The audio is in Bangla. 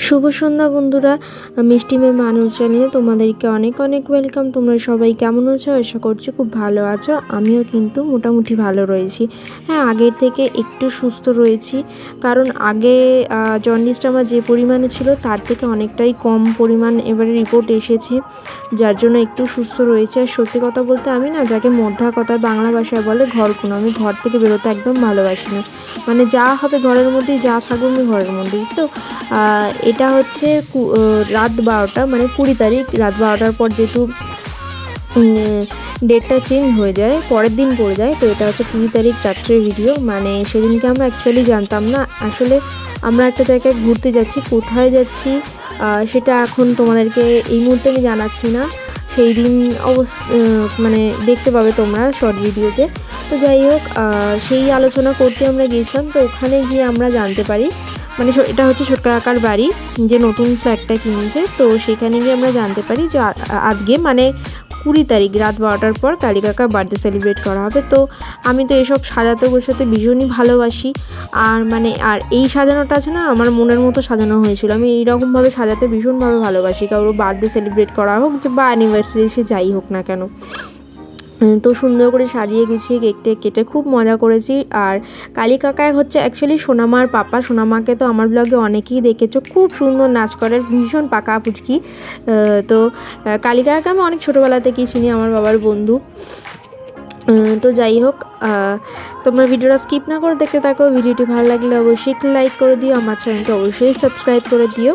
শুভ সন্ধ্যা বন্ধুরা, মিষ্টি মেয়ে মানুষ চ্যানেলে তোমাদেরকে অনেক অনেক ওয়েলকাম। তোমরা সবাই কেমন আছো? আশা করছি খুব ভালো আছো। আমিও কিন্তু মোটামুটি ভালো রয়েছি। হ্যাঁ, আগের থেকে একটু সুস্থ রয়েছি, কারণ আগে জন্ডিসটা আমার যে পরিমাণে ছিল তার থেকে অনেকটাই কম পরিমাণ এবারে রিপোর্ট এসেছে, যার জন্য একটু সুস্থ রয়েছে। আর সত্যি কথা বলতে আমি না, যাকে মধ্যা কথায় বাংলা ভাষায় বলে ঘরকুনো, আমি ঘর থেকে বেরোতে একদম ভালোবাসি না। মানে যা হবে ঘরের মধ্যেই, যা থাকবো আমি ঘরের মধ্যেই। তো এটা হচ্ছে রাত 12টা, মানে 20 তারিখ রাত 12টার পর যেহেতু ডেটটা চেঞ্জ হয়ে যায়, পরের দিন পড়ে যায়, তো এটা হচ্ছে 20 তারিখ রাত্রের ভিডিও। মানে সেদিনকে আমরা অ্যাকচুয়ালি জানতাম না। আসলে আমরা একটা জায়গায় ঘুরতে যাচ্ছি, কোথায় যাচ্ছি সেটা এখন তোমাদেরকে এই মুহূর্তে আমি জানাচ্ছি না। সেই দিন মানে দেখতে পাবে তোমরা শর্ট ভিডিওতে। তো যাই হোক, সেই আলোচনা করতে আমরা গিয়েছিলাম। তো ওখানে গিয়ে আমরা জানতে পারি, মানে এটা হচ্ছে ছোট্ট কাকার বাড়ি, যে নতুন ফ্ল্যাটটা কিনেছে। তো সেখানে গিয়ে আমরা জানতে পারি যে আজকে মানে 20 তারিখ রাত 12টার পর কালী কাকার বার্থডে সেলিব্রেট করা হবে। তো আমি তো এসব সাজাতে গোছাতে ভীষণই ভালোবাসি। আর এই সাজানোটা আছে না, আমার মনের মতো সাজানো হয়েছিল। আমি এইরকমভাবে সাজাতে ভীষণভাবে ভালোবাসি, কারোর বার্থডে সেলিব্রেট করা হোক বা অ্যানিভার্সারি, সে যাই হোক না কেন। তো সুন্দর করে সাজিয়ে গুছিয়ে কেকটা কেটে খুব মজা করেছি। আর কালী কাকা হচ্ছে অ্যাকচুয়ালি সোনামার পাপা। সোনামাকে তো আমার ব্লগে অনেকেই দেখেছো, খুব সুন্দর নাচ করে, ভীষণ পাকা পুচকি। তো কালী কাকাকে আমি অনেক ছোটোবেলা থেকেই চিনি, আমার বাবার বন্ধু। তো যাই হোক, তোমরা ভিডিওটা স্কিপ না করে দেখতে থাকো। ভিডিওটি ভালো লাগলে অবশ্যই লাইক করে দিও, আমার চ্যানেলটা অবশ্যই সাবস্ক্রাইব করে দিও।